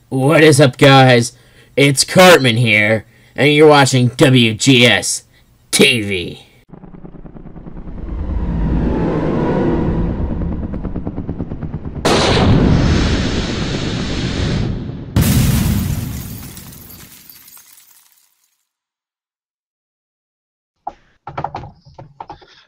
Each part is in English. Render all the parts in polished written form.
What is up, guys? It's Cartman here, and you're watching WGS-TV.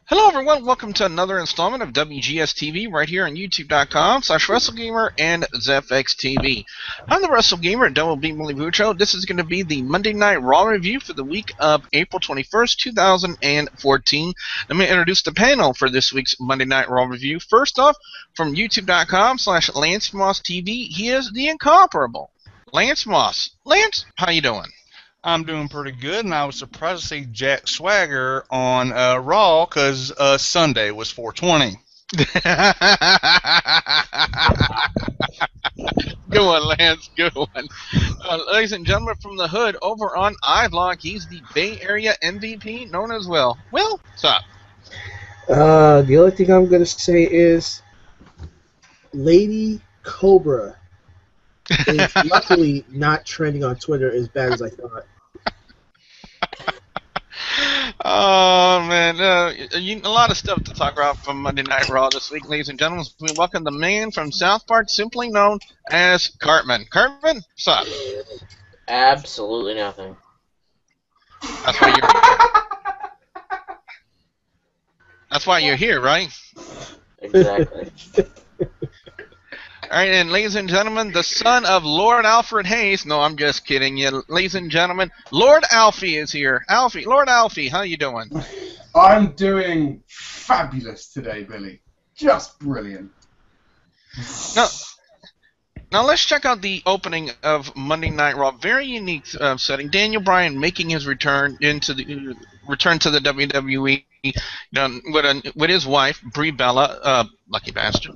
Hello everyone, welcome to another installment of WGS-TV right here on YouTube.com/WrestleGamer and ZFXTV. I'm the WrestleGamer at WB This is going to be the Monday Night Raw review for the week of April 21st, 2014. Let me introduce the panel for this week's Monday Night Raw review. First off, from YouTube.com/LanceMossTV, he is the incomparable Lance Moss. Lance, how you doing? I'm doing pretty good, and I was surprised to see Jack Swagger on Raw because Sunday was 420. Good one, Lance. Good one. Ladies and gentlemen, from the hood over on iVlog, he's the Bay Area MVP, known as Will. Will, what's up? The only thing I'm going to say is Lady Cobra is luckily not trending on Twitter as bad as I thought. Oh, man. A lot of stuff to talk about from Monday Night Raw this week, ladies and gentlemen. We welcome the man from South Park, simply known as Cartman. Cartman, what's up? Absolutely nothing. That's why you're here. That's why you're here, right? Exactly. All right, and ladies and gentlemen, the son of Lord Alfred Hayes. No, I'm just kidding you. Ladies and gentlemen, Lord Alfie is here. Alfie, Lord Alfie, how you doing? I'm doing fabulous today, Billy. Just brilliant. Now let's check out the opening of Monday Night Raw. Very unique setting. Daniel Bryan making his return to the WWE. You know, with his wife Brie Bella, lucky bastard.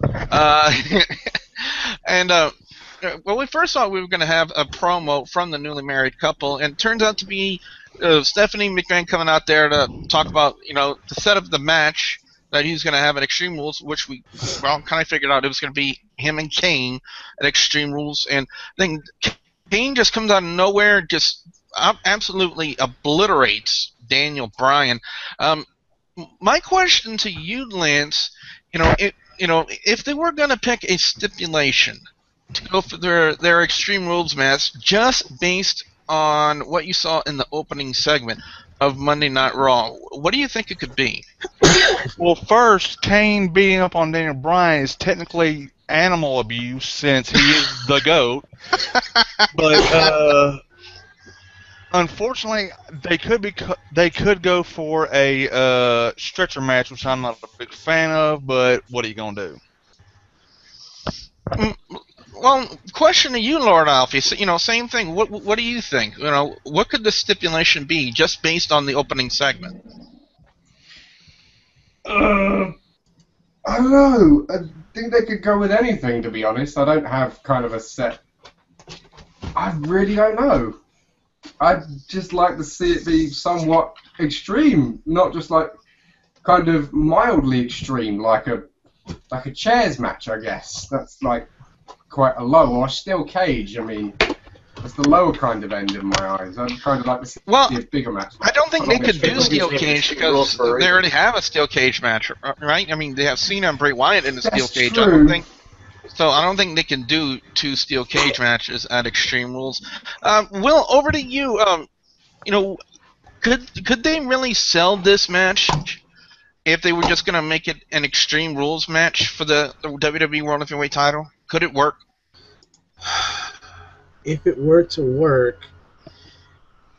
And well, we first thought we were going to have a promo from the newly married couple, and it turns out to be Stephanie McMahon coming out there to talk about, to set up the match that he's going to have at Extreme Rules, which we kind of figured out it was going to be him and Kane at Extreme Rules, and then Kane just comes out of nowhere, just absolutely obliterates Daniel Bryan. My question to you, Lance, if they were going to pick a stipulation to go for their Extreme Rules match just based on what you saw in the opening segment of Monday Night Raw, what do you think it could be? Well, first, Kane beating up on Daniel Bryan is technically animal abuse since he is the GOAT. But unfortunately, they could go for a stretcher match, which I'm not a big fan of. But what are you gonna do? Well, question to you, Lord Alfie. Same thing. What do you think? What could the stipulation be just based on the opening segment? I don't know. I think they could go with anything, to be honest. I don't have kind of a set. I really don't know. I'd just like to see it be somewhat extreme, not just like kind of mildly extreme, like a chairs match, I guess. That's like quite a low, or a steel cage. I mean, that's the lower kind of end in my eyes. I'd kind of like to see a bigger match. I don't think they could do steel cage because they already have a steel cage match, right? I mean, they have Cena and Bray Wyatt in the steel cage. True. I don't think they can do two steel cage matches at Extreme Rules. Will, over to you. Could they really sell this match if they were just going to make it an Extreme Rules match for the WWE World Heavyweight title? Could it work? If it were to work,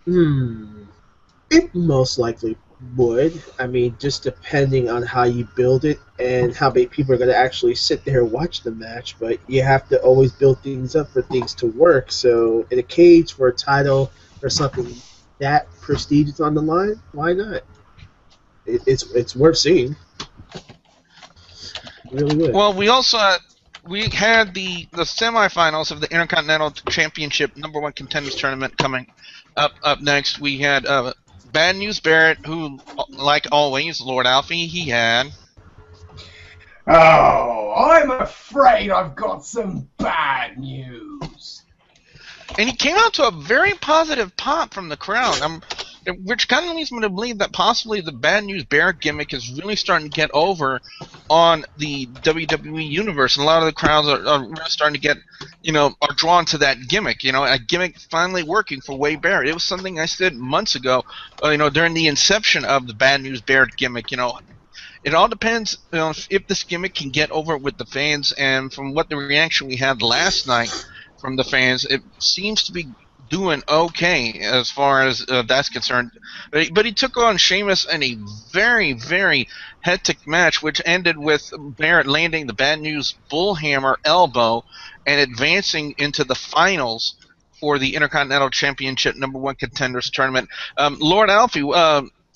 it most likely would. I mean, just depending on how you build it and how many people are going to actually sit there and watch the match. But you have to always build things up for things to work. So in a cage for a title or something that prestigious on the line, why not? It's worth seeing. It really would. Well, we had the semifinals of the Intercontinental Championship #1 Contenders Tournament coming up next. We had Bad News Barrett, who, like always, Lord Alfie, he had... Oh, I'm afraid I've got some bad news. And he came out to a very positive pop from the crowd, which kind of leads me to believe that possibly the Bad News Barrett gimmick is really starting to get over on the WWE universe. And a lot of the crowds are really starting to get, are drawn to that gimmick. A gimmick finally working for Wade Barrett. It was something I said months ago, during the inception of the Bad News Barrett gimmick. It all depends if this gimmick can get over with the fans. And from what the reaction we had last night from the fans, it seems to be doing okay as far as that's concerned. But he took on Sheamus in a very, very hectic match, which ended with Barrett landing the Bad News Bullhammer elbow and advancing into the finals for the Intercontinental Championship #1 Contenders Tournament. Lord Alfie,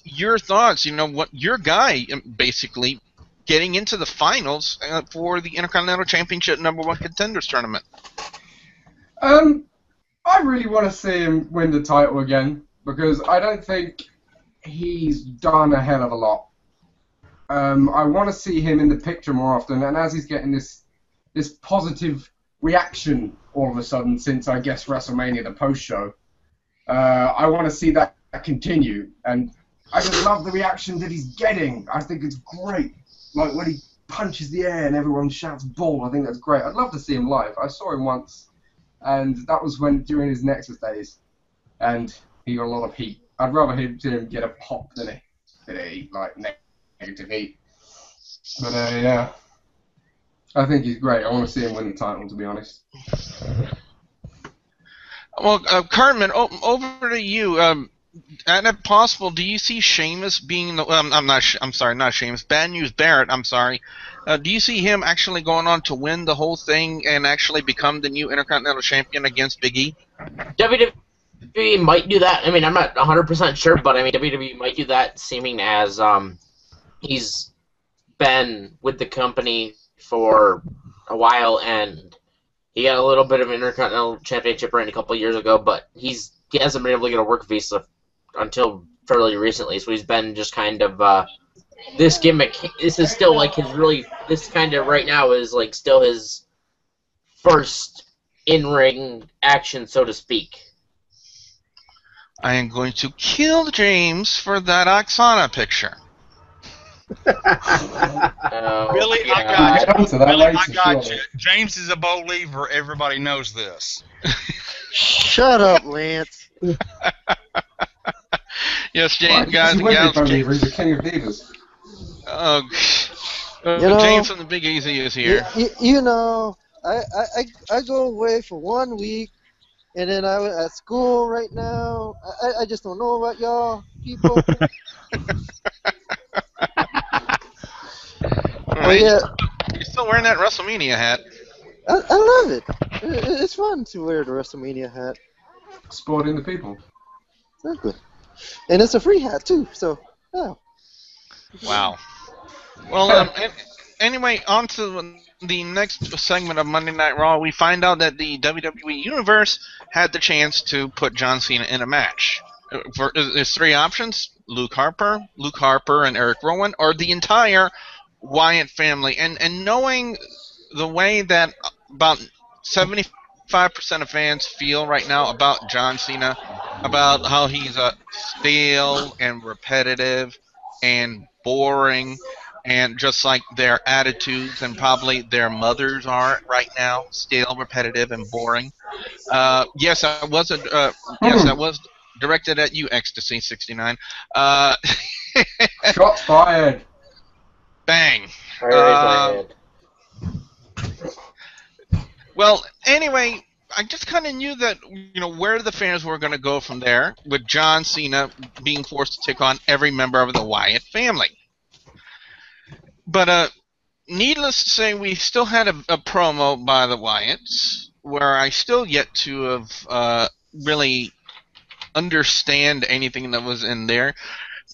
your thoughts, what your guy basically getting into the finals for the Intercontinental Championship #1 Contenders Tournament. I really want to see him win the title again, because I don't think he's done a hell of a lot. I want to see him in the picture more often, and as he's getting this positive reaction all of a sudden since, I guess, WrestleMania, the post-show, I want to see that continue, and I just love the reaction that he's getting. I think it's great. Like when he punches the air and everyone shouts "Bull," I think that's great. I'd love to see him live. I saw him once, and that was during his Nexus days, and he got a lot of heat. I'd rather see him get a pop than a negative heat. But yeah, I think he's great. I want to see him win the title, to be honest. Well, Cartman, over to you. And if possible, do you see Sheamus being the? Not Sheamus. Bad News Barrett. I'm sorry. Do you see him actually going on to win the whole thing and actually become the new Intercontinental Champion against Big E? WWE might do that. I mean, I'm not 100% sure, but I mean, WWE might do that, seeming as he's been with the company for a while, and he got a little bit of an Intercontinental Championship reign a couple of years ago, but he hasn't been able to get a work visa until fairly recently, so he's been just kind of this gimmick. This is still like this kind of right now is like still his first in-ring action, so to speak. I am going to kill James for that Oksana picture. Billy, yeah. I got you. James is a believer. Everybody knows this. Shut up, Lance. Yes, James, guys and gals. He's the king of divas. James from the Big Easy is here. I go away for 1 week, and then I was at school right now. I just don't know about y'all people. Right. Yeah. You're still wearing that WrestleMania hat. I love it. It's fun to wear the WrestleMania hat. Sporting the people. Exactly. And it's a free hat, too, so, yeah. Wow. Well, anyway, on to the next segment of Monday Night Raw. We find out that the WWE Universe had the chance to put John Cena in a match. There's three options: Luke Harper, and Eric Rowan, or the entire Wyatt family. And knowing the way that about 75% of fans feel right now about John Cena, about how he's stale and repetitive and boring, and just like their attitudes and probably their mothers are right now, stale, repetitive, and boring. Yes, I was directed at you, Ecstasy 69. Shots fired. Bang. Well, anyway, I just kind of knew that, where the fans were going to go from there, with John Cena being forced to take on every member of the Wyatt family. But needless to say, we still had a promo by the Wyatts, where I still yet to have really understand anything that was in there.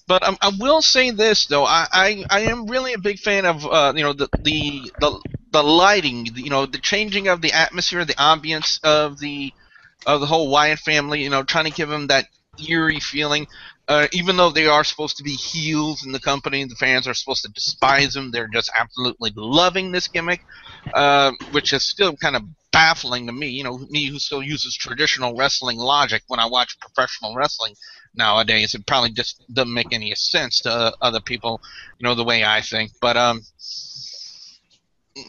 But I will say this, though. I am really a big fan of the lighting, the changing of the atmosphere, the ambience of the whole Wyatt family. Trying to give them that eerie feeling. Even though they are supposed to be heels in the company, the fans are supposed to despise them. They're just absolutely loving this gimmick, which is still kind of baffling to me. You know, me who still uses traditional wrestling logic when I watch professional wrestling nowadays. It probably just doesn't make any sense to other people, you know, the way I think. But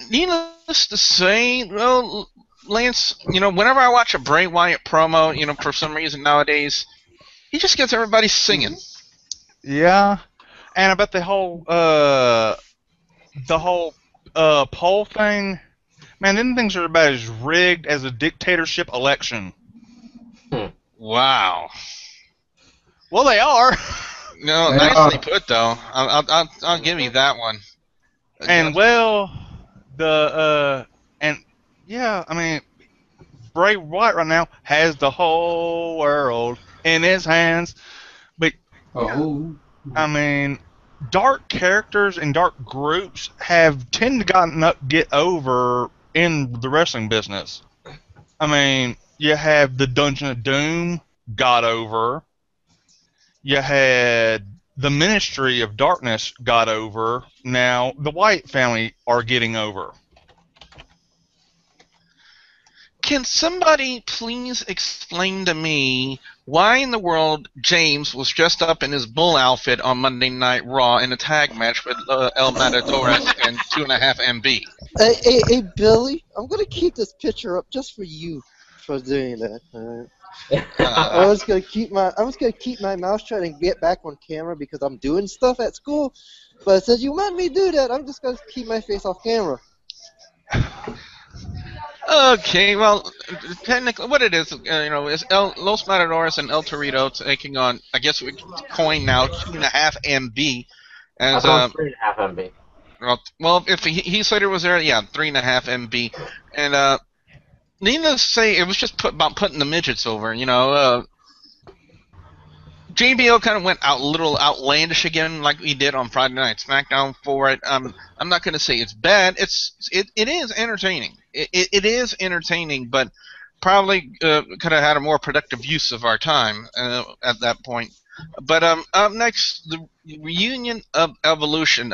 needless to say, well, Lance, you know, whenever I watch a Bray Wyatt promo, you know, for some reason nowadays, he just gets everybody singing. Yeah, and about the whole poll thing, man, them things are about as rigged as a dictatorship election. Wow. Well, they are. No, nicely put though. I'll give you that one. And well, yeah, I mean, Bray Wyatt right now has the whole world in his hands, but I mean, dark characters and dark groups have tended to get over in the wrestling business. I mean, you have the Dungeon of Doom got over. You had the Ministry of Darkness got over. Now the Wyatt family are getting over. Can somebody please explain to me why in the world James was dressed up in his bull outfit on Monday Night Raw in a tag match with El Matadores and 2.5 MB? Hey, Billy, I'm gonna keep this picture up just for you for doing that. All right? I was gonna keep my mouth shut and get back on camera because I'm doing stuff at school. But since you want me to do that, I'm just gonna keep my face off camera. Okay, well, technically, what it is, you know, is Los Matadores and El Torito taking on, I guess we coin now, 2.5 MB. As 3.5 MB. Well, if he said it was there, yeah, 3.5 MB. And needless to say, it was just about putting the midgets over. You know, JBL kind of went a little outlandish again, like he did on Friday Night SmackDown for it. I'm not going to say it's bad. It is entertaining. It is entertaining, but probably could have had a more productive use of our time at that point. But up next, the reunion of Evolution.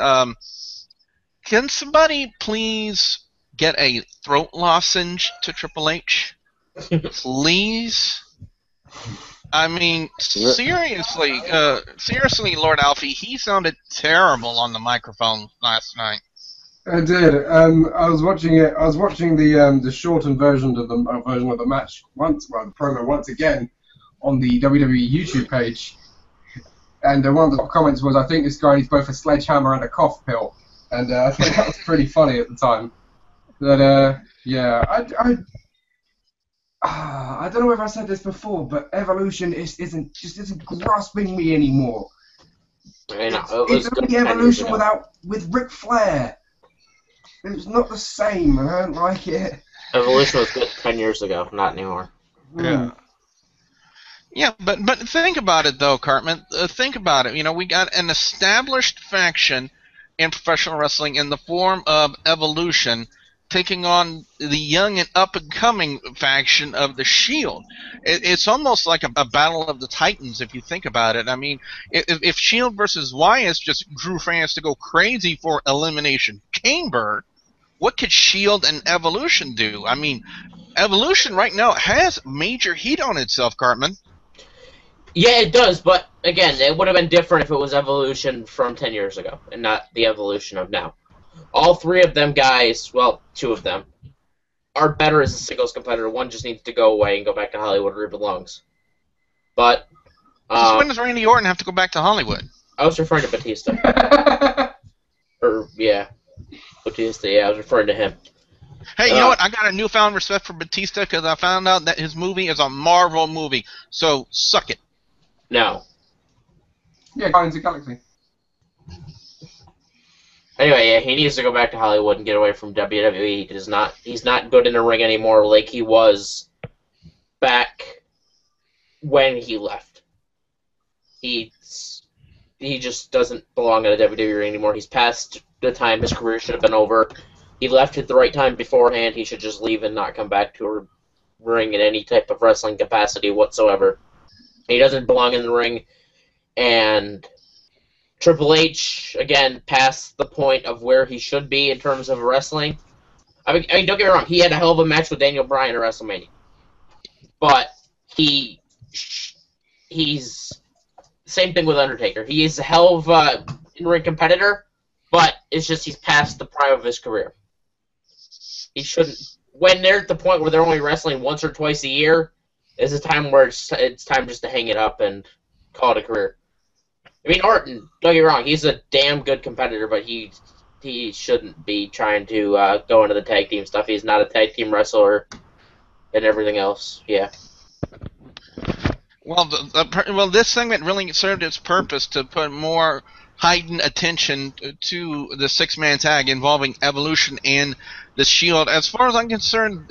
Can somebody please get a throat lozenge to Triple H? Please? I mean, seriously, Lord Alfie, he sounded terrible on the microphone last night. I did. I was watching it. I was watching the shortened version of the match once, well, the promo once again, on the WWE YouTube page. And one of the top comments was, "I think this guy needs both a sledgehammer and a cough pill." And I think that was pretty funny at the time. But yeah, I don't know if I said this before, but Evolution isn't grasping me anymore. It's only Evolution with Ric Flair. It's not the same. I don't like it. Evolution was good 10 years ago, not anymore. Yeah. Yeah, but think about it though, Cartman. Think about it. You know, we got an established faction in professional wrestling in the form of Evolution taking on the young and up-and-coming faction of the Shield. It's almost like a battle of the Titans, if you think about it. I mean, if Shield versus Wyatt just drew fans to go crazy for Elimination Chamber, what could Shield and Evolution do? I mean, Evolution right now has major heat on itself, Cartman. Yeah, it does, but again, it would have been different if it was Evolution from 10 years ago and not the Evolution of now. All three of them guys, well, two of them, are better as a singles competitor. One just needs to go away and go back to Hollywood where he belongs. But when does Randy Orton have to go back to Hollywood? I was referring to Batista. Batista, yeah, I was referring to him. Hey, you know what? I got a newfound respect for Batista because I found out that his movie is a Marvel movie. So, suck it. No. Yeah, Guardians of the Galaxy. Anyway, yeah, he needs to go back to Hollywood and get away from WWE. He's not good in the ring anymore like he was back when he left. He just doesn't belong at a WWE anymore. He's past the time his career should have been over. He left at the right time beforehand. He should just leave and not come back to a ring in any type of wrestling capacity whatsoever. He doesn't belong in the ring. And Triple H, again, past the point of where he should be in terms of wrestling. I mean, don't get me wrong. He had a hell of a match with Daniel Bryan at WrestleMania. But he's... Same thing with Undertaker. He is a hell of a in-ring competitor, but it's just he's past the prime of his career. He shouldn't... When they're at the point where they're only wrestling once or twice a year, is a time where it's time just to hang it up and call it a career. I mean, Orton, don't get me wrong, he's a damn good competitor, but he shouldn't be trying to go into the tag team stuff. He's not a tag team wrestler and everything else. Yeah. Well, well, this segment really served its purpose to put more heightened attention to the six-man tag involving Evolution and the Shield. As far as I'm concerned,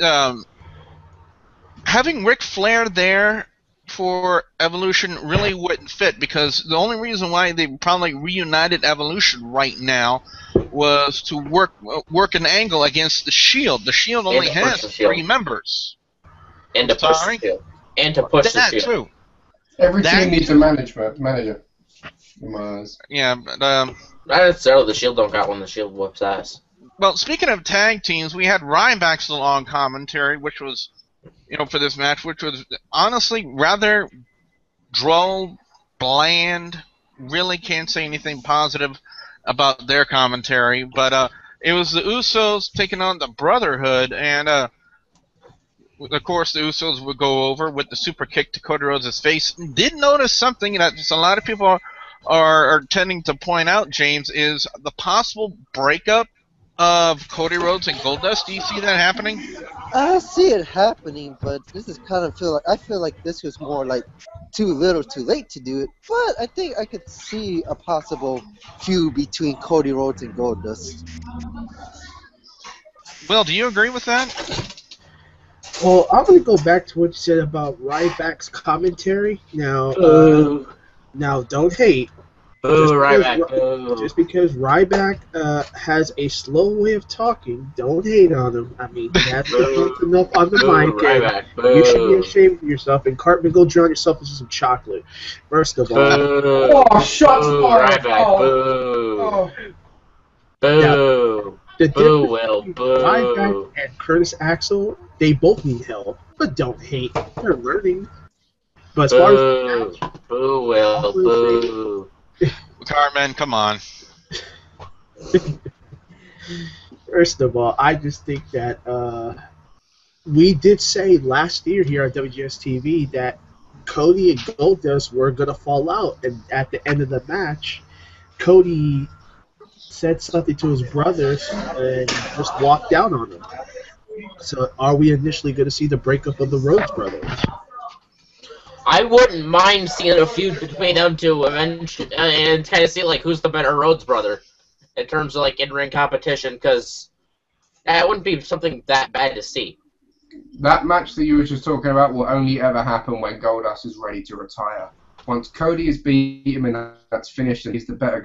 having Ric Flair there for Evolution really wouldn't fit, because the only reason why they probably reunited Evolution right now was to work an angle against the Shield. The Shield only has 3 members. And to push the Shield. And to push the Shield. Too. Every team needs a manager. Yeah, but not necessarily. The Shield don't got one. The Shield whoops ass. Well, speaking of tag teams, we had Ryback still on commentary, which was, for this match, which was honestly rather droll, bland. Really can't say anything positive about their commentary. But it was the Usos taking on the Brotherhood, and of course the Usos would go over with the super kick to Cody Rhodes' face. Did notice something that just a lot of people are tending to point out, James, is the possible breakup of Cody Rhodes and Goldust. Do you see that happening? I see it happening, but this is kind of I feel like this was more like too little, too late to do it. But I think I could see a possible feud between Cody Rhodes and Goldust. Will, do you agree with that? Well, I'm going to go back to what you said about Ryback's commentary. Now, don't hate. Just because Ryback has a slow way of talking, don't hate on him. I mean, he has enough on the mic. You should be ashamed of yourself. And Cartman, go drown yourself with some chocolate. First of all. Oh, shots fired! Boo! The boo, Will, boo! Ryback and Curtis Axel, they both need help, but don't hate. They're learning. But as far as boo, Will, boo! Cartman, come on. First of all, I just think that we did say last year here on WGS-TV that Cody and Goldust were going to fall out, and at the end of the match, Cody said something to his brothers and just walked down on them. So are we initially going to see the breakup of the Rhodes brothers? I wouldn't mind seeing a feud between them two and kind of see like who's the better Rhodes brother in terms of like in-ring competition, because that wouldn't be something that bad to see. That match that you were just talking about will only ever happen when Goldust is ready to retire. Once Cody has beat him and that's finished and he's the better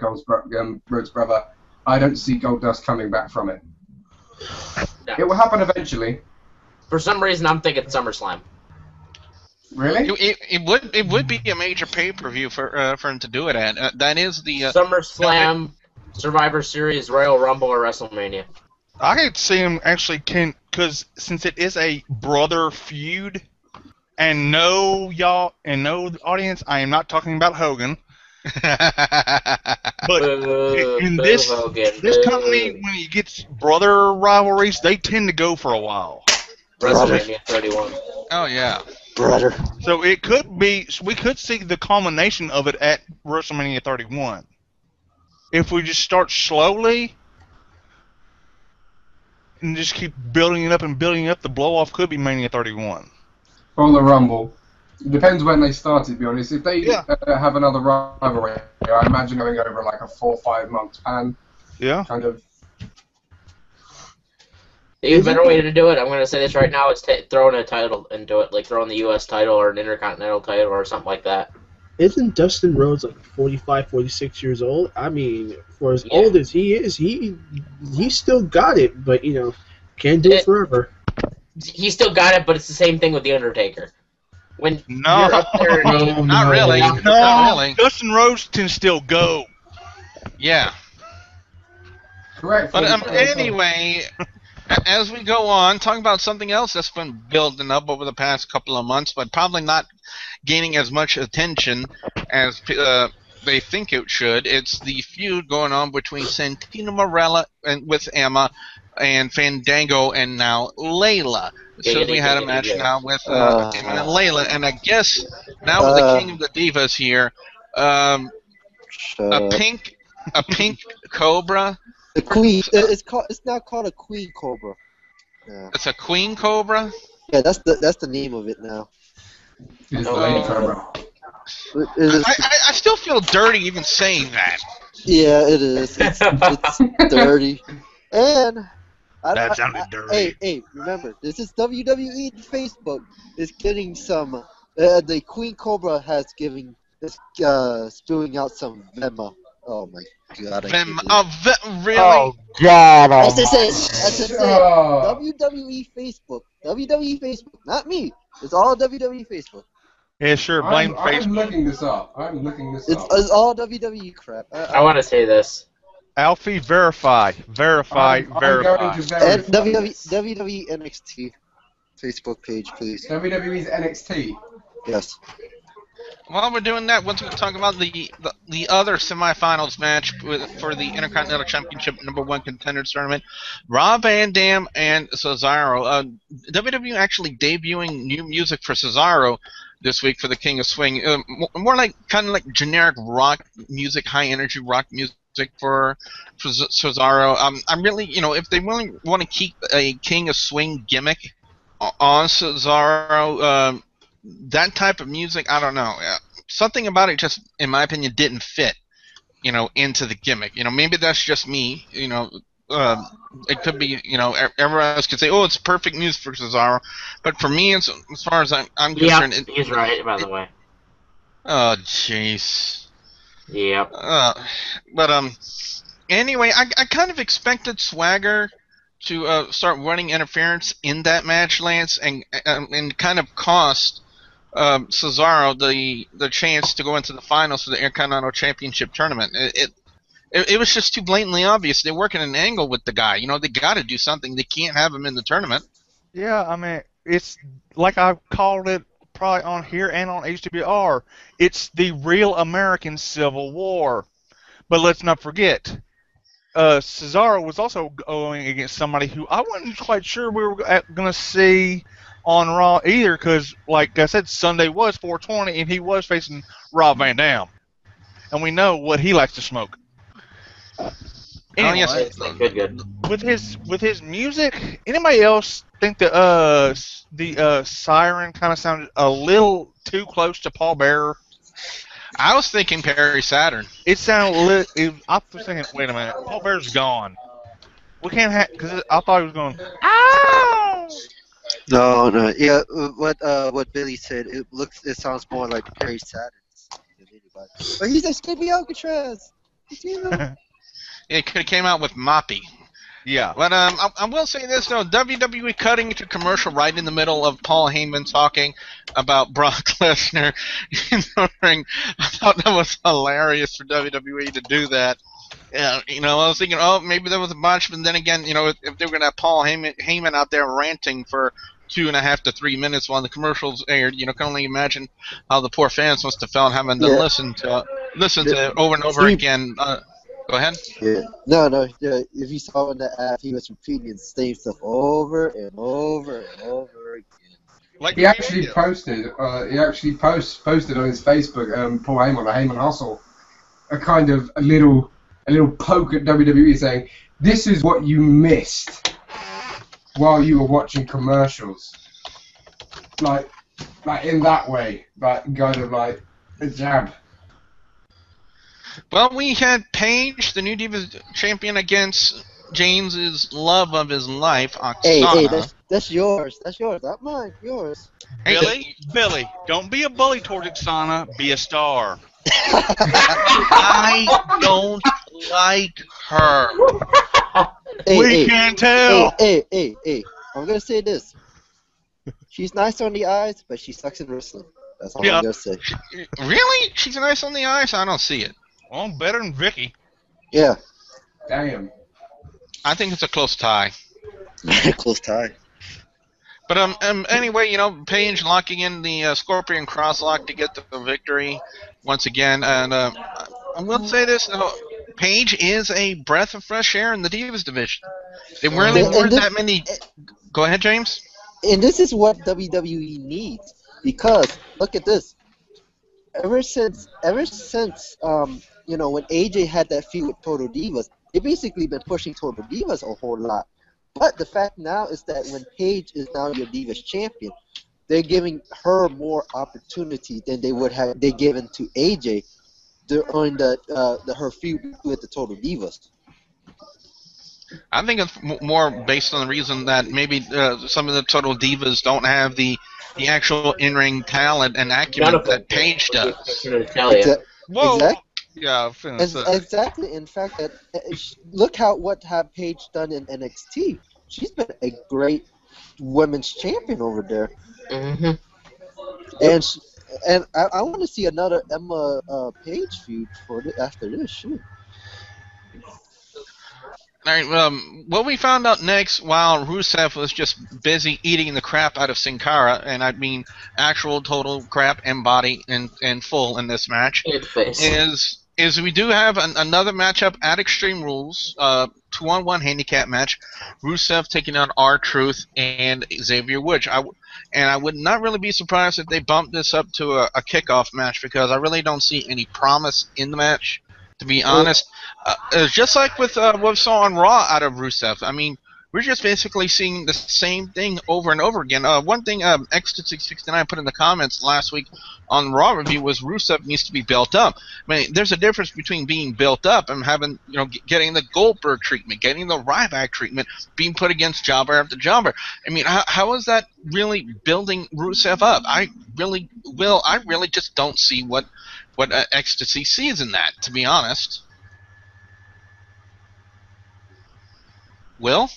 Rhodes brother, I don't see Goldust coming back from it. No. It will happen eventually. For some reason, I'm thinking SummerSlam. Really? It would be a major pay-per-view for him to do it at. That is the SummerSlam, Survivor Series, Royal Rumble, or WrestleMania. I could see him actually because since it is a brother feud, and no audience, I am not talking about Hogan. But in this company, when he gets brother rivalries, they tend to go for a while. WrestleMania 31. Oh yeah. Brother. So it could be, we could see the culmination of it at WrestleMania 31. If we just start slowly and just keep building it up and building up, the blow-off could be Mania 31. Or the Rumble. It depends when they start, to be honest. If they have another rivalry, I imagine going over like a 4 or 5 month span. Yeah. Kind of. The better way to do it, I'm going to say this right now, is throwing a title into it, like throwing the U.S. title or an Intercontinental title or something like that. Isn't Dustin Rhodes like 45, 46 years old? I mean, for as old as he is, he still got it, but, can't do it forever. He still got it, but it's the same thing with The Undertaker. when No. you're up there, Not really. No, Not really. Dustin Rhodes can still go. Yeah. Correct. But 45. anyway, as we go on, talking about something else that's been building up over the past couple of months, but probably not gaining as much attention as they think it should. It's the feud going on between Santino Marella and with Emma and Fandango and now Layla. So we had a match now with Emma and Layla, and I guess now with the King of the Divas here, a pink cobra. The queen. It's now called a queen cobra. Yeah. It's a queen cobra. Yeah, that's the name of it now. It's Lady Cobra. I still feel dirty even saying that. Yeah, it is. It's dirty. And That sounded dirty. Hey, remember, this is WWE Facebook. It's getting some. The Queen Cobra has given. It's spewing out some Vema. Oh my god. Really? Oh God! That's it. Oh. WWE Facebook. WWE Facebook. Not me. It's all WWE Facebook. Yeah, sure. Blame I'm Facebook. looking this up. It's all WWE crap. I want to say this. Alfie, verify. I'm going to verify. And WWE NXT Facebook page, please. WWE's NXT. Yes. While we're doing that, let's talk about the other semifinals match for the Intercontinental Championship #1 Contenders Tournament. Rob Van Dam and Cesaro. WWE actually debuting new music for Cesaro this week for the King of Swing. More like kind of like generic rock music, high energy rock music for Cesaro. I'm really, if they really want to keep a King of Swing gimmick on Cesaro, that type of music, I don't know. Something about it just, in my opinion, didn't fit, into the gimmick. Maybe that's just me. It could be, everyone else could say, oh, it's perfect music for Cesaro. But for me, as far as I'm concerned... Yeah, he's right, by the way. Oh, jeez. Yep. But anyway, I kind of expected Swagger to start running interference in that match, Lance, and kind of cost Cesaro the chance to go into the finals for the Intercontinental Championship tournament. It was just too blatantly obvious. They're working an angle with the guy. They got to do something. They can't have him in the tournament. Yeah, I mean, it's like I called it probably on here and on HWR. It's the real American Civil War. But let's not forget, Cesaro was also going against somebody who I wasn't quite sure we were going to see on Raw either, because, like I said, Sunday was 420, and he was facing Rob Van Dam. And we know what he likes to smoke. Anyway, Good. With his music, anybody else think the siren kind of sounded a little too close to Paul Bearer? I was thinking Perry Saturn. It sounded I was thinking, wait a minute, Paul Bearer's gone. We can't have, because I thought he was going, ow! No. Yeah, what Billy said, it sounds more like Perry Saturn than anybody. But he's escaping Alcatraz. It could have came out with Moppy. Yeah. But I will say this, though. WWE cutting into commercial right in the middle of Paul Heyman talking about Brock Lesnar in the ring. I thought that was hilarious for WWE to do that. Yeah, I was thinking, oh, maybe there was a bunch, but then again, if they were going to have Paul Heyman out there ranting for 2.5 to 3 minutes while the commercials aired, can only imagine how the poor fans must have felt having to listen to it over and over again. Go ahead. Yeah. No. Yeah. If you saw in the app, he was repeating the same stuff over and over and over again. Like He actually posted. Posted on his Facebook. Paul Heyman, the Heyman Hustle, a little poke at WWE, saying, "This is what you missed while you were watching commercials." Like in that way, kind of like a jab. Well, we had Paige, the new Divas champion, against James's love of his life, Oksana. Hey, that's yours. That's yours. Not mine. Yours. Billy, don't be a bully towards Oksana. Be a star. I don't like her. We can't tell. Hey. I'm gonna say this. She's nice on the eyes, but she sucks in wrestling. That's all Yeah. I'm gonna say. Really? She's nice on the eyes? I don't see it. Well, better than Vicky. Yeah. Damn. I think it's a close tie. Close tie. But anyway, Paige locking in the Scorpion crosslock to get the victory once again. And I will say this: Paige is a breath of fresh air in the Divas division. There really weren't that many. Go ahead, James. And this is what WWE needs, because look at this. Ever since when AJ had that feud with Total Divas, they basically been pushing Total Divas a whole lot. But the fact now is that when Paige is now your Divas champion, they're giving her more opportunity than they given to AJ during her feud with the Total Divas. I think it's more based on the reason that maybe some of the Total Divas don't have the actual in-ring talent and acumen that Paige does. Whoa. Exactly. Yeah, Exactly. In fact, look what Paige done in NXT. She's been a great women's champion over there. Mm-hmm. And I want to see another Emma Paige feud after this. Shoot. All right, what we found out next, while Rusev was just busy eating the crap out of Sin Cara, and I mean actual total crap and body and full in this match, is we do have another matchup at Extreme Rules, 2-on-1 handicap match. Rusev taking on R-Truth and Xavier Woods. I would not really be surprised if they bumped this up to a kickoff match, because I really don't see any promise in the match, to be honest. Just like with what we saw on Raw out of Rusev. I mean, we're just basically seeing the same thing over and over again. One thing X669 put in the comments last week on Raw review was Rusev needs to be built up. I mean, there's a difference between being built up and having, getting the Goldberg treatment, getting the Ryback treatment, being put against jobber after jobber. I mean, how is that really building Rusev up? I really just don't see what Ecstasy sees in that, to be honest. Will?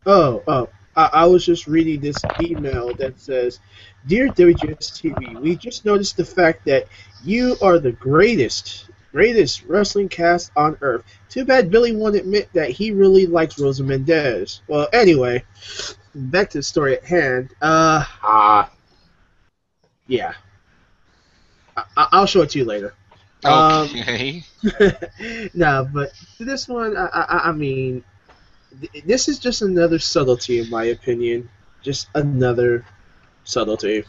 I was just reading this email that says, "Dear WGS-TV, we just noticed the fact that you are the greatest wrestling cast on earth. Too bad Billy won't admit that he really likes Rosa Mendez." Well, anyway, back to the story at hand. Yeah. I'll show it to you later. Okay. No, but this one, I mean, this is just another subtlety, in my opinion. Just another subtlety.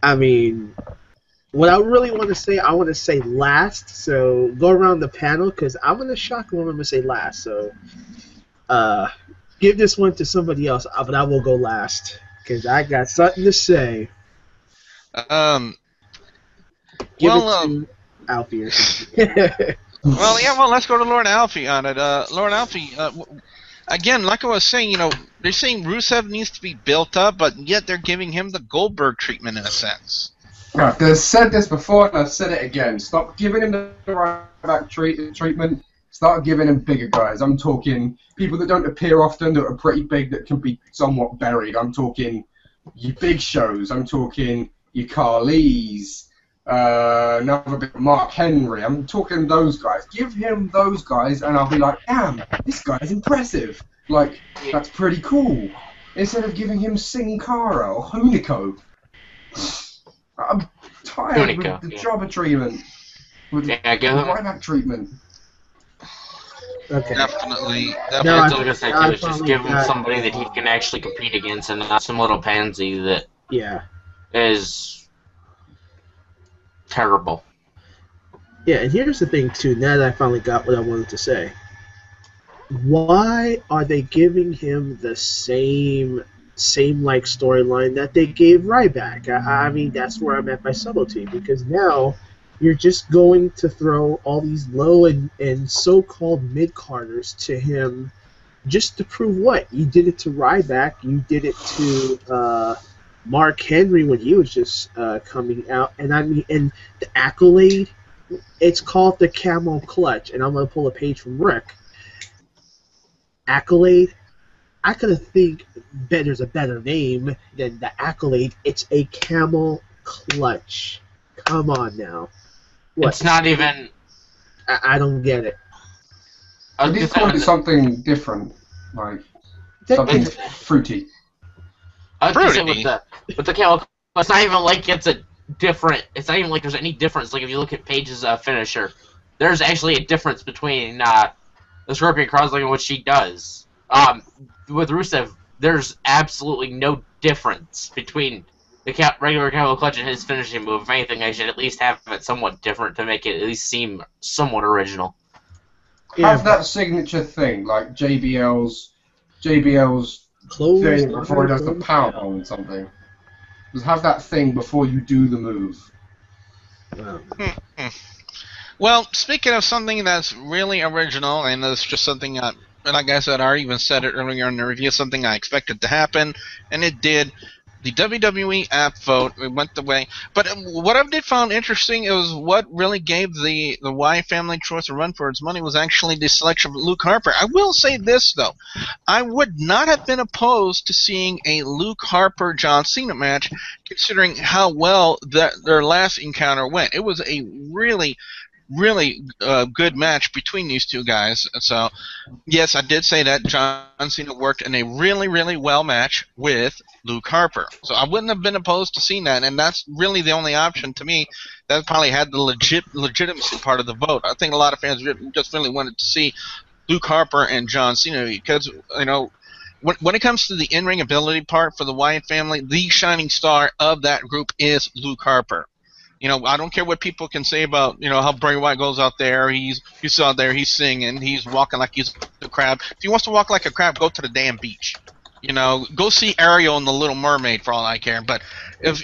I mean, what I really want to say, I want to say last. So go around the panel, because I'm going to shock when I'm going to say last. So give this one to somebody else, but I will go last, because I got something to say. Give it to Alfie. Let's go to Lord Alfie on it. Lord Alfie, again, like I was saying, they're saying Rusev needs to be built up, but yet they're giving him the Goldberg treatment in a sense. I've said this before, and I've said it again. Stop giving him the Ryback treatment. Start giving him bigger guys. I'm talking people that don't appear often, that are pretty big, that can be somewhat buried. I'm talking your big shows. I'm talking your Carlys. Another bit Mark Henry. I'm talking those guys. Give him those guys, and I'll be like, damn, this guy's impressive. Like, that's pretty cool. Instead of giving him Sin Cara or Hunico. I'm tired with the jobber treatment. With the Ryback treatment. Okay. Definitely. No, I was going to say, too, just give him somebody that he can actually compete against, and not some little pansy that is terrible. Yeah, and here's the thing, too, now that I finally got what I wanted to say. Why are they giving him the same like storyline that they gave Ryback? I mean, that's where I'm at by subtlety, because now you're just going to throw all these low and so-called mid-carders to him just to prove what? You did it to Ryback, you did it to Mark Henry when he was just coming out, and I mean, and the Accolade, it's called the Camel Clutch, and I'm going to pull a page from Rick. Accolade, I could think there's a better name than the Accolade. It's a camel clutch. Come on now. What? It's not even. I don't get it. At least call it something different, like something fruity. Fruity. With the camel, it's not even like it's a different. It's not even like there's any difference. Like if you look at Paige's finisher, there's actually a difference between the Scorpion Crossleg and what she does. With Rusev, there's absolutely no difference between the regular camel clutch and his finishing move. If anything, I should at least have it somewhat different to make it at least seem somewhat original. Have that signature thing, like JBL's thing before he does the powerbomb or something. Just have that thing before you do the move. Well, speaking of something that's really original, and it's just something like I said, I even said it earlier in the review, something I expected to happen, and it did. The WWE app vote, it went the way. But what I did find interesting is what really gave the Wyatt family choice a run for its money was actually the selection of Luke Harper. I will say this, though. I would not have been opposed to seeing a Luke Harper-John Cena match, considering how well their last encounter went. It was a really good match between these two guys. So, yes, I did say that John Cena worked in a really well match with Luke Harper. So I wouldn't have been opposed to seeing that, and that's really the only option to me that probably had the legitimacy part of the vote. I think a lot of fans just really wanted to see Luke Harper and John Cena because, you know, when it comes to the in-ring ability part for the Wyatt family, the shining star of that group is Luke Harper. You know, I don't care what people can say about, you know, how Bray Wyatt goes out there. He's out there, he's singing, he's walking like he's a crab. If he wants to walk like a crab, go to the damn beach. You know, go see Ariel and the Little Mermaid for all I care. But if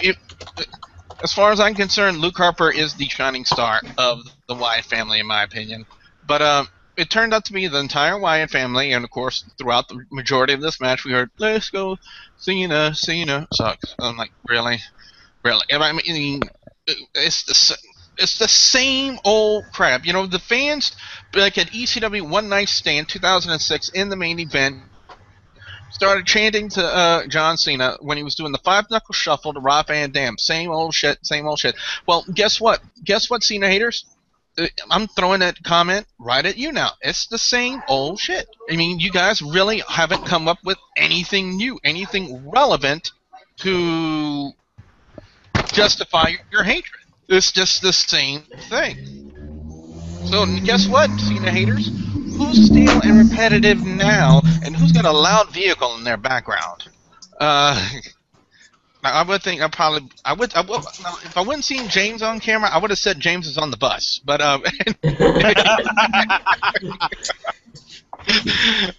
as far as I'm concerned, Luke Harper is the shining star of the Wyatt family, in my opinion. But it turned out to be the entire Wyatt family, and of course, throughout the majority of this match, we heard, "Let's go, Cena sucks." I'm like, really? I mean, it's the same old crap. You know, the fans, like at ECW One Night Stand 2006 in the main event, started chanting to John Cena when he was doing the five-knuckle shuffle to Rob Van Dam. Same old shit. Well, guess what? Cena haters? I'm throwing that comment right at you now. It's the same old shit. I mean, you guys really haven't come up with anything new, anything relevant to justify your hatred. It's just the same thing. So guess what, Cena haters? Who's stale and repetitive now, and who's got a loud vehicle in their background? I would think if I wouldn't seen James on camera, I would have said James is on the bus. But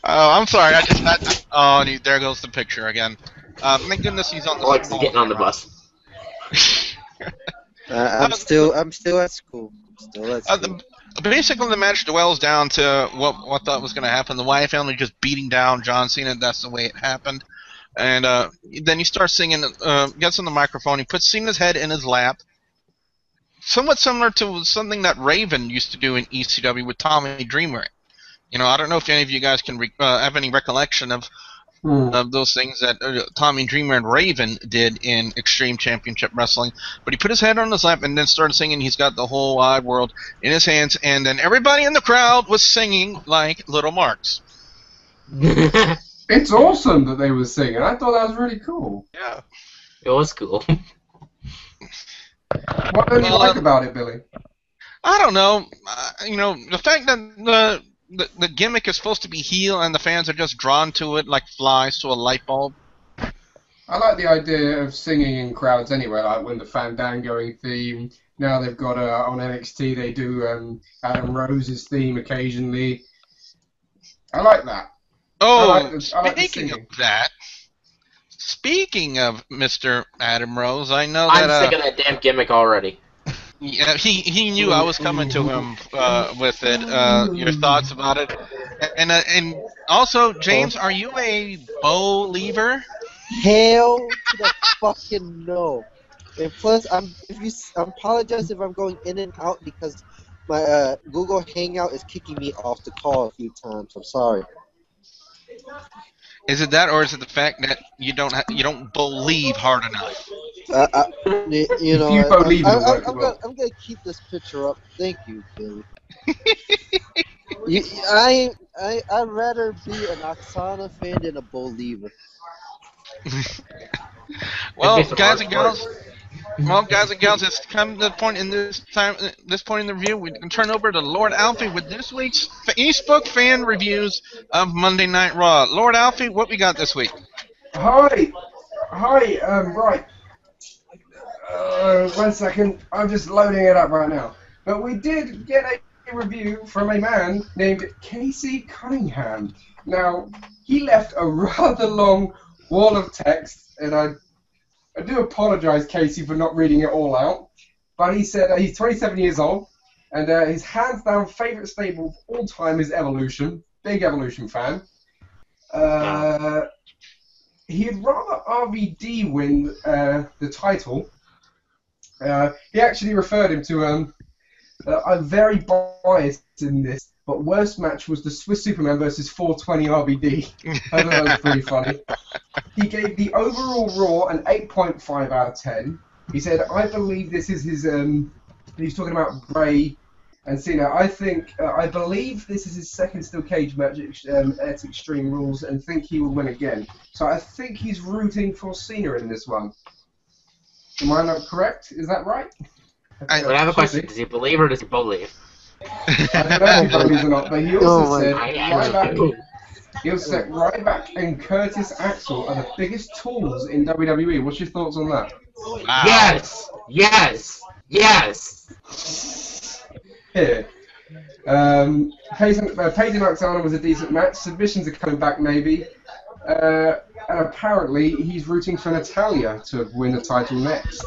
I'm sorry, I just had to. Oh, there goes the picture again. Thank goodness he's on the. Alex is getting on the bus. I'm still at school. Basically, the match dwells down to what thought was going to happen. The Wyatt family just beating down John Cena. That's the way it happened. And then he starts singing, gets on the microphone. He puts Cena's head in his lap. Somewhat similar to something that Raven used to do in ECW with Tommy Dreamer. You know, I don't know if any of you guys can have any recollection of those things that Tommy Dreamer and Raven did in Extreme Championship Wrestling. But he put his head on his lap and then started singing. He's got the whole wide world in his hands. And then everybody in the crowd was singing like Little Marks. It's awesome that they were singing. I thought that was really cool. Yeah. It was cool. What don't you like about it, Billy? I don't know. You know, the fact that the gimmick is supposed to be heel and the fans are just drawn to it like flies to a light bulb. I like the idea of singing in crowds anyway, like when the Fandangoing theme. Now they've got on NXT they do Adam Rose's theme occasionally. I like that. Oh, speaking of Mr. Adam Rose, I know that I'm sick of that damn gimmick already. Yeah, he knew I was coming to him with it. Your thoughts about it, and also, James, are you a believer? Hell to the fucking no. And plus, I apologize if I'm going in and out because my Google Hangout is kicking me off the call a few times. I'm sorry. Is it that, or is it the fact that you don't believe hard enough? You know, If you believe it'll work well. I'm gonna keep this picture up. Thank you, Billy. I'd rather be an Oksana fan than a believer. Well, guys and gals, it's come to the point in this point in the review, we can turn over to Lord Alfie with this week's Facebook fan reviews of Monday Night Raw. Lord Alfie, what we got this week? Hi, right. 1 second, I'm just loading it up right now. But we did get a review from a man named Casey Cunningham. Now, he left a rather long wall of text, and I do apologise, Casey, for not reading it all out. But he said he's 27 years old, and his hands-down favourite stable of all time is Evolution. Big Evolution fan. He'd rather RVD win the title. He actually referred him to I'm very biased in this, but worst match was the Swiss Superman versus 420 RVD. I thought that was pretty funny. He gave the overall Raw an 8.5 out of 10. He said, I believe this is his, he's talking about Bray and Cena. I believe this is his second steel cage match at Extreme Rules and think he will win again. So I think he's rooting for Cena in this one. Am I not correct? Is that right? I have a question. Does he believe or does he believe? I don't know if he believes or not, but he also said Ryback and Curtis Axel are the biggest tools in WWE. What's your thoughts on that? Wow. Yes! Yes! Yes! Here. Peyton Oksana was a decent match. Submissions are coming back, maybe. And apparently, he's rooting for Natalya to win the title next.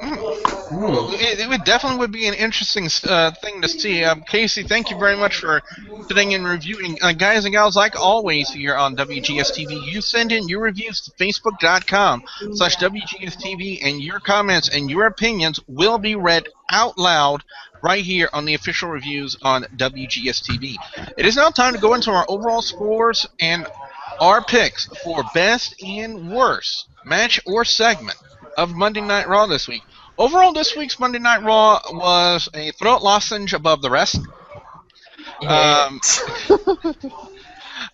It definitely would be an interesting thing to see. Casey, thank you very much for sitting and reviewing. Guys and gals, like always here on WGS-TV, you send in your reviews to Facebook.com/WGS-TV, and your comments and your opinions will be read out loud right here on the official reviews on WGS-TV. It is now time to go into our overall scores and our picks for best and worst match or segment of Monday Night Raw this week. Overall, this week's Monday Night Raw was a throat lozenge above the rest.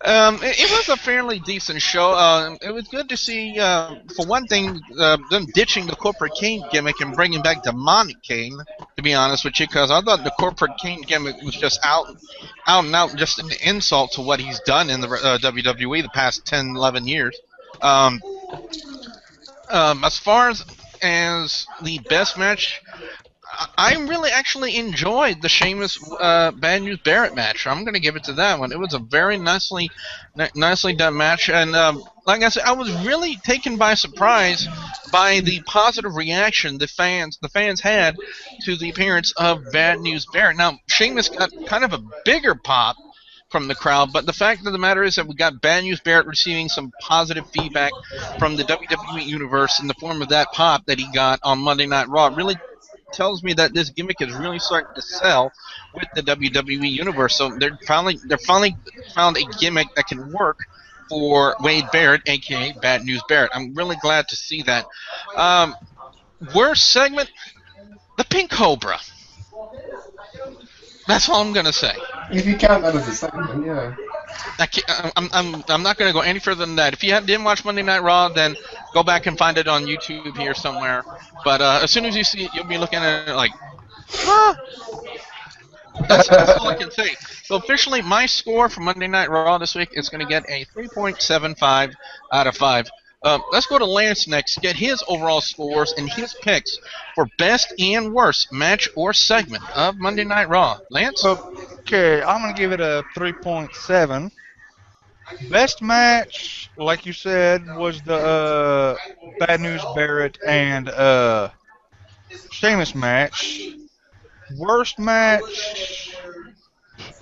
It was a fairly decent show. It was good to see, for one thing, them ditching the corporate Kane gimmick and bringing back demonic Kane, to be honest with you, because I thought the corporate Kane gimmick was just out and out, just an insult to what he's done in the WWE the past 10, 11 years. As far as the best match, I really actually enjoyed the Sheamus Bad News Barrett match. I'm going to give it to that one. It was a very nicely done match, and like I said, I was really taken by surprise by the positive reaction the fans had to the appearance of Bad News Barrett. Now, Sheamus got kind of a bigger pop from the crowd, but the fact of the matter is that we got Bad News Barrett receiving some positive feedback from the WWE Universe in the form of that pop that he got on Monday Night Raw. It really tells me that this gimmick is really starting to sell with the WWE Universe. So they're finally found a gimmick that can work for Wade Barrett, aka Bad News Barrett. I'm really glad to see that. Worst segment, the Pink Cobra. That's all I'm gonna say. If you count that as a segment, yeah. I'm not gonna go any further than that. If you didn't watch Monday Night Raw, then go back and find it on YouTube here somewhere. But as soon as you see it, you'll be looking at it like, huh? That's all I can say. So officially, my score for Monday Night Raw this week is going to get a 3.75 out of 5. Let's go to Lance next, get his overall scores and his picks for best and worst match or segment of Monday Night Raw. Lance? Okay, I'm going to give it a 3.7. Best match, like you said, was the Bad News Barrett and Sheamus match. Worst match,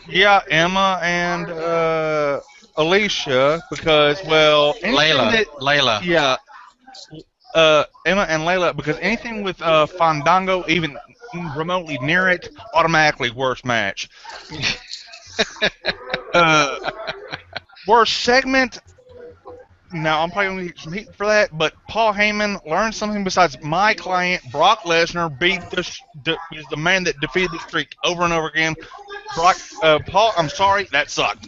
yeah, Emma and Alicia, because, well, Layla. Yeah, Emma and Layla, because anything with Fandango, even remotely near it, automatically worst match. Worst segment. Now, I'm probably going to get some heat for that, but Paul Heyman learned something besides my client, Brock Lesnar, is the man that defeated the streak over and over again. Paul, I'm sorry, that sucked.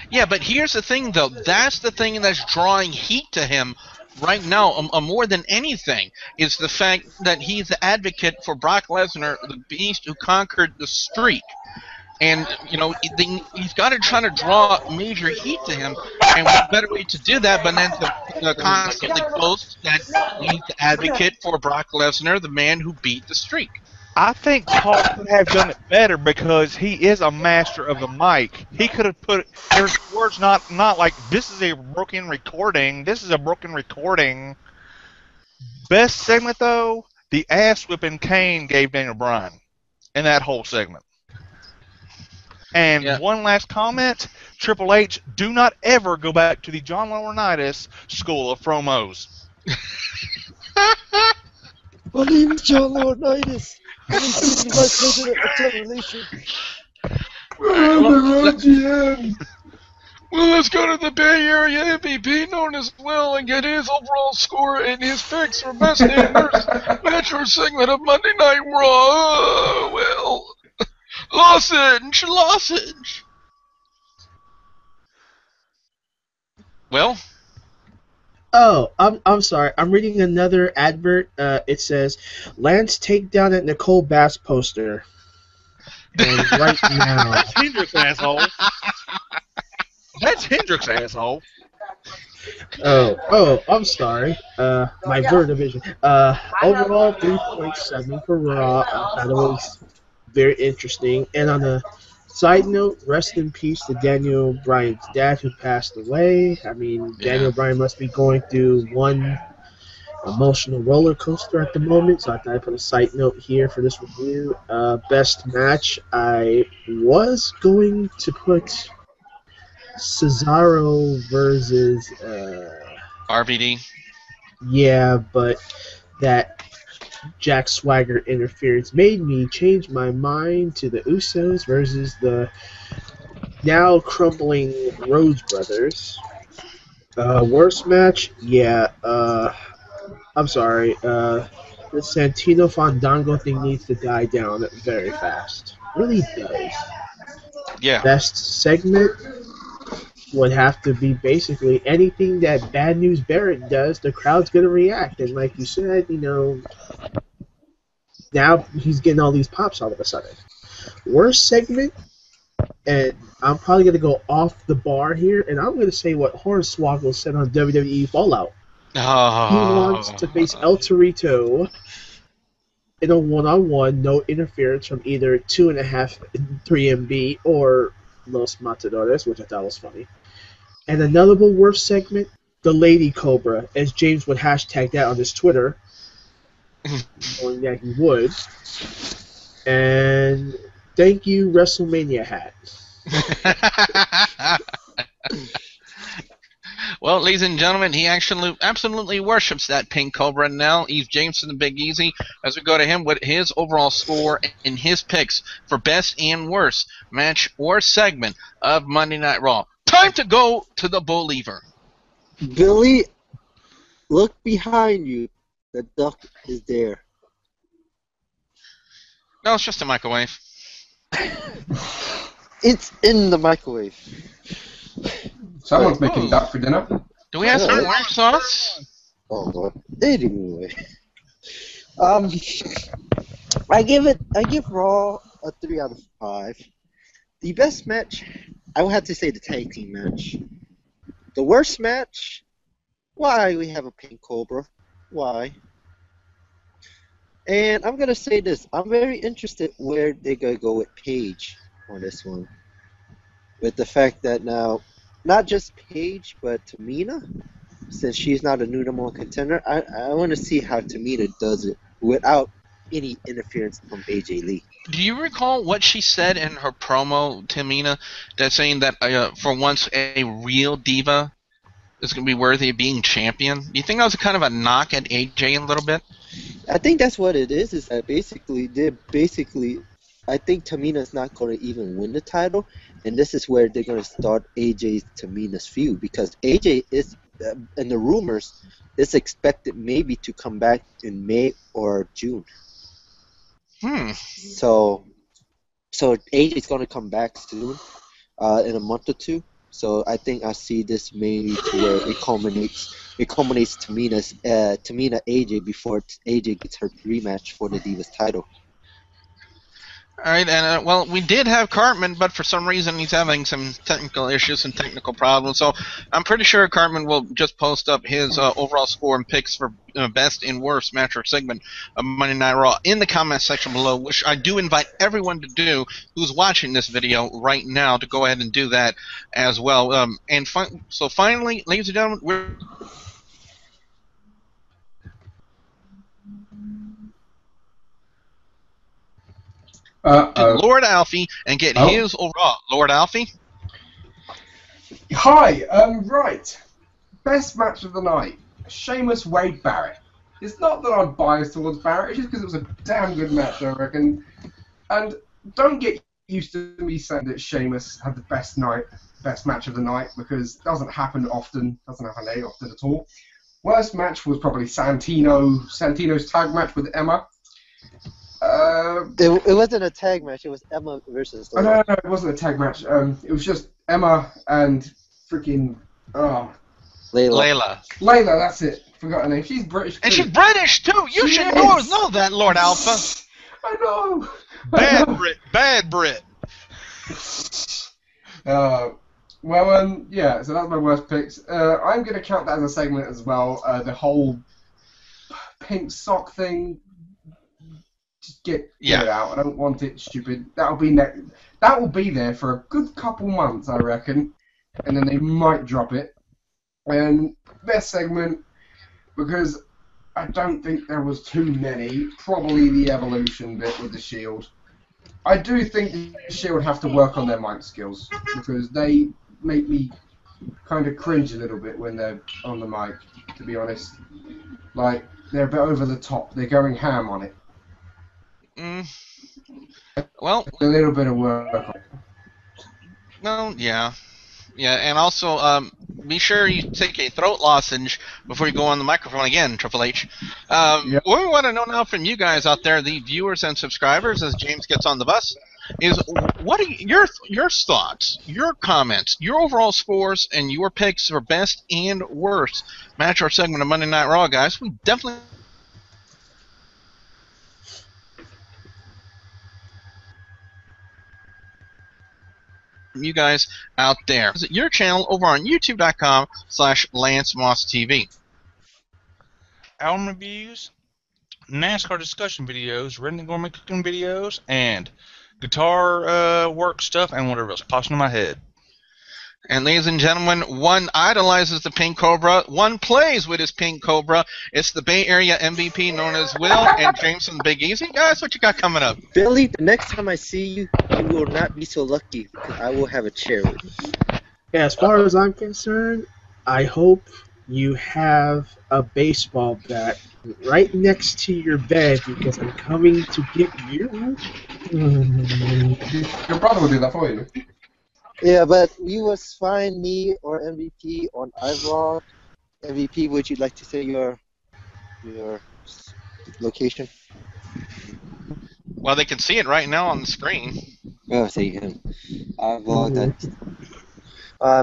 Yeah, but here's the thing, though. That's the thing that's drawing heat to him right now, more than anything, is the fact that he's the advocate for Brock Lesnar, the beast who conquered the streak. And, you know, he's got to try to draw major heat to him. And what better way to do that but then to constantly post that he's the advocate for Brock Lesnar, the man who beat the streak. I think Paul could have done it better because he is a master of the mic. He could have put there's words not like this is a broken recording. This is a broken recording. Best segment though, the ass whipping Kane gave Daniel Bryan in that whole segment. And one last comment, Triple H, do not ever go back to the John Laurinaitis school of promos. My name is John Laurinaitis. I'm the Vice President of Television. Well, let's go to the Bay Area MVP known as Will and get his overall score and his picks for best and worst match or segment of Monday Night Raw. Well, lozenge. Well. Oh, I'm sorry. I'm reading another advert. It says Lance takedown at Nicole Bass poster. And right now. That's Hendrix, asshole. That's Hendrix, asshole. Oh, I'm sorry. My Ver division. Overall 3.7 for Raw. That was very interesting. And on a side note, rest in peace to Daniel Bryan's dad who passed away. I mean, Daniel Bryan must be going through one emotional roller coaster at the moment, so I thought I'd put a side note here for this review. Best match, I was going to put Cesaro versus RVD. Yeah, but that Jack Swagger interference made me change my mind to the Usos versus the now crumbling Rhodes brothers. Worst match? Yeah, I'm sorry. The Santino Fandango thing needs to die down very fast. Really does. Yeah. Best segment would have to be basically anything that Bad News Barrett does, the crowd's going to react. And like you said, you know, now he's getting all these pops all of a sudden. Worst segment, and I'm probably going to go off the bar here, and I'm going to say what Hornswoggle said on WWE Fallout. Oh. He wants to face El Torito in a one-on-one, no interference from either 2.5 and 3MB or Los Matadores, which I thought was funny. And another worst segment, the Lady Cobra, as James would hashtag that on his Twitter, knowing that he would. And thank you, WrestleMania hat. Well, ladies and gentlemen, he actually absolutely worships that pink cobra now. He's Jameson the Big Easy. As we go to him with his overall score and his picks for best and worst match or segment of Monday Night Raw. Time to go to the believer. Billy, look behind you. The duck is there. No, it's just a microwave. It's in the microwave. Someone's making duck for dinner. Do we have some orange sauce? Oh Lord. Anyway. I give Raw a 3 out of 5. The best match, I would have to say the tag team match. The worst match, why we have a pink cobra? Why? And I'm gonna say this, I'm very interested where they're gonna go with Paige on this one. With the fact that now, not just Paige, but Tamina, since she's not a number one contender, I want to see how Tamina does it without any interference from AJ Lee. Do you recall what she said in her promo, Tamina, that's saying that for once a real diva is going to be worthy of being champion? Do you think that was kind of a knock at AJ a little bit? I think that's what it is that they're basically I think Tamina's not going to even win the title, and this is where they're going to start AJ's Tamina's feud, because AJ is, in the rumors, is expected maybe to come back in May or June. So AJ's going to come back soon, in a month or two. So I think I see this maybe to where it culminates Tamina AJ before AJ gets her rematch for the Divas title. All right, and well, we did have Cartman, but for some reason he's having some technical issues and technical problems. So I'm pretty sure Cartman will just post up his overall score and picks for best and worst match or segment of Monday Night Raw in the comment section below, which I do invite everyone to do who's watching this video right now to go ahead and do that as well. So finally, ladies and gentlemen, we're Lord Alfie and get his overall. Lord Alfie? Hi, right. Best match of the night. Sheamus, Wade, Barrett. It's not that I'm biased towards Barrett, it's just because it was a damn good match, I reckon. And don't get used to me saying that Sheamus had the best match of the night, because it doesn't happen often, doesn't happen very often at all. Worst match was probably Santino's tag match with Emma. It wasn't a tag match. It was Emma versus. No, it wasn't a tag match. It was just Emma and freaking Layla. Layla, that's it. Forgot her name. She's British too. And she's British too. You should know that, Lord Alpha. I know. Bad Brit. Yeah. So that's my worst picks. I'm gonna count that as a segment as well. The whole pink sock thing. Just get it out. I don't want it stupid. That will be there for a good couple months, I reckon, and then they might drop it. And best segment, because I don't think there was too many. Probably the Evolution bit with the Shield. I do think the Shield have to work on their mic skills, because they make me kind of cringe a little bit when they're on the mic. To be honest, like they're a bit over the top. They're going ham on it. Well, a little bit of work. No, yeah, and also be sure you take a throat lozenge before you go on the microphone again, Triple H. What we want to know now from you guys out there, the viewers and subscribers, as James gets on the bus, is what are your thoughts, your comments, your overall scores, and your picks for best and worst match or segment of Monday Night Raw, guys. We definitely. You guys out there. Visit your channel over on youtube.com/LanceMossTV. Album reviews, NASCAR discussion videos, Redneck Gourmet cooking videos, and guitar work stuff, and whatever else pops into my head. And ladies and gentlemen, one idolizes the Pink Cobra, one plays with his Pink Cobra. It's the Bay Area MVP known as Will and Jameson Big Easy. Guys, what you got coming up? Billy, the next time I see you, you will not be so lucky, because I will have a chair with you. Yeah, as far as I'm concerned, I hope you have a baseball bat right next to your bed, because I'm coming to get you. Your brother will do that for you. Yeah, but you will find me or MVP on iVlog. MVP, would you like to say your location? Well, they can see it right now on the screen. Oh, see him. iVlog that.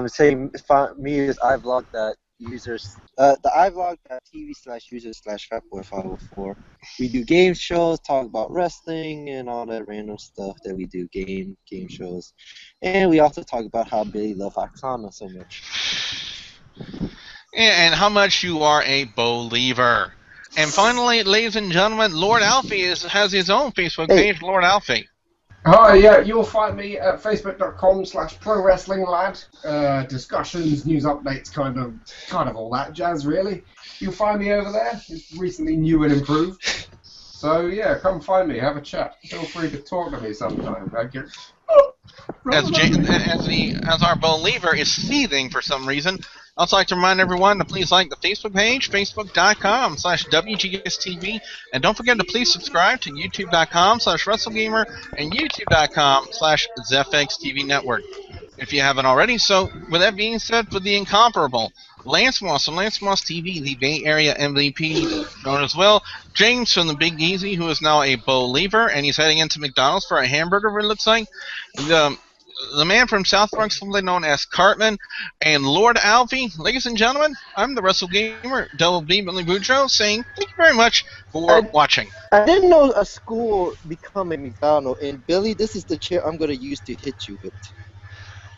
Saying me is iVlog that users. The iVlog.tv/users/fatboy504. We do game shows, talk about wrestling and all that random stuff that we do, game shows. And we also talk about how Billy loves Oksana so much. And how much you are a believer. And finally, ladies and gentlemen, Lord Alfie has his own Facebook page, Lord Alfie. Hi, yeah, you'll find me at facebook.com/ProWrestlingLad. Discussions, news updates, kind of all that jazz, really. You'll find me over there. It's recently new and improved. So, yeah, come find me, have a chat. Feel free to talk to me sometime. As our believer is seething for some reason, I'd also like to remind everyone to please like the Facebook page, facebook.com/WGS-TV, and don't forget to please subscribe to youtube.com/WrestleGamer and youtube.com/ZFXTV Network if you haven't already. So, with that being said, for the incomparable Lance Moss from Lance Moss TV, the Bay Area MVP, known as well, James from the Big Easy, who is now a believer, and he's heading into McDonald's for a hamburger, it looks like. The man from South Bronx, formerly known as Cartman, and Lord Alfie. Ladies and gentlemen, I'm the Wrestle Gamer, Double B Billy Boudreaux, saying thank you very much for watching. I didn't know a school become a McDonald's, and Billy, this is the chair I'm going to use to hit you with.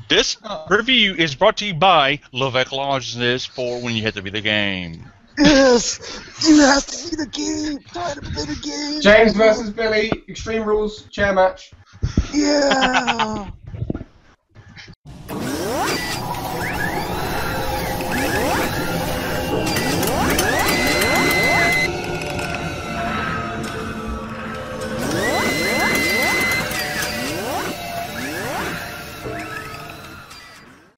This review is brought to you by Levesque Lodges for when you have to be the game. Yes! You have to be the game! Time to play the game! James versus Billy, Extreme Rules, chair match. Yeah!